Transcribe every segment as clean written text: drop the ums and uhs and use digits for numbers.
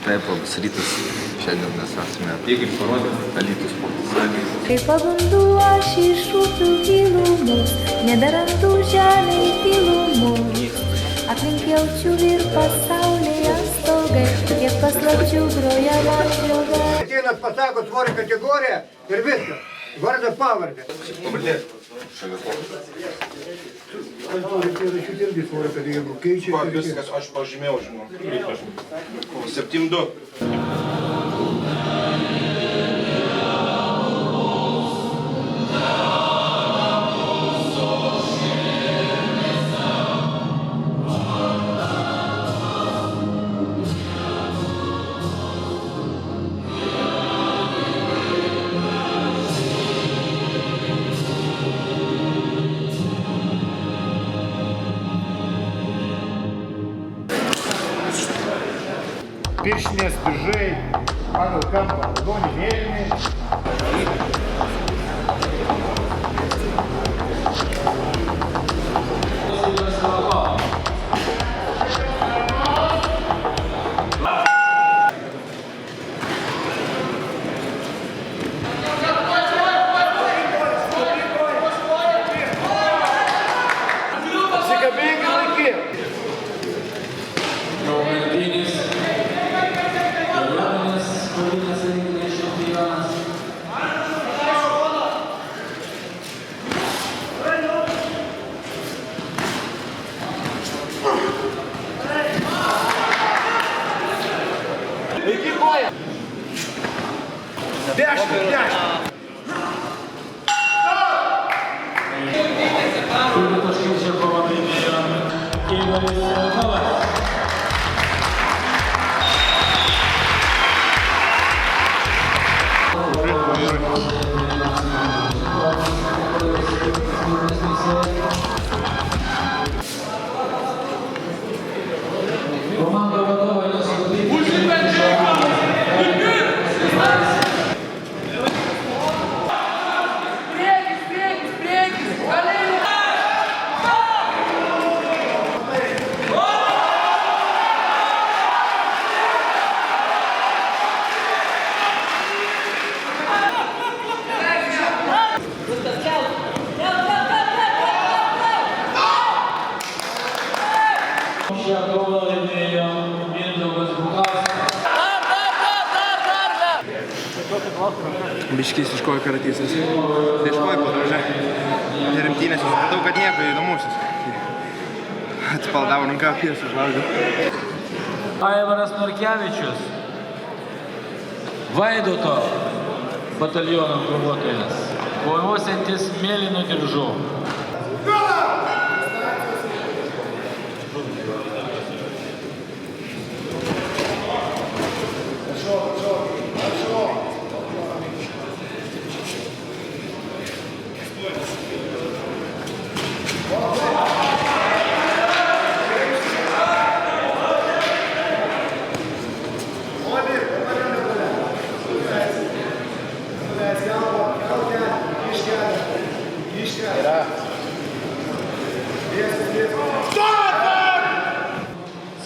Taip, labas rytas. Šiandien mes esame Alytus sporto salėje. Kai pabundu aš iš upių gilumos, neberandu žemėj tylumos. Aplink jaučiu ir pasaulyje stogai, kiek paslapčių groja vanžioga. Ateinat pasako svorio kategoriją ir viskas. Vardą pavardę. Pavardė. Šalia to. Aš noriu rašyti irgi svorio kategoriją. Keičia. Viskas, aš pažymėjau, žinau. 7-2. Pirštinės diržai pagal kampą raudoni mėlyni. Apsikabink ir laikyk. Iki koja! 10! Команда готова наступити. Biškis iškojo karatysas. Iškojo padražė. Ir rimtynės supratau, kad nieko įdomusis. Atspaldavo ranką, pies užvalgiau. Aivaras Narkevičius, Vaidoto bataliono kovotojas, kovosiantis mėlynu diržu.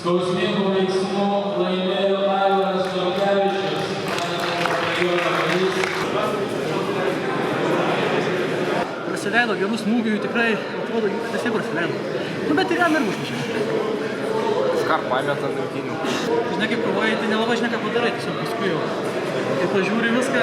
Skausmingų veiksmų laimėjo Aivaras Narkevičius. Prasileido gerų smūgių, tikrai atrodo, visi prasileido. Bet ir jam ir užmušė. Skar pameta ant rungtynių. Žinai, kaip kovoji, tai nelabai žinai, ką padarai, tiesiog paskui jau. Kai pažiūri viską,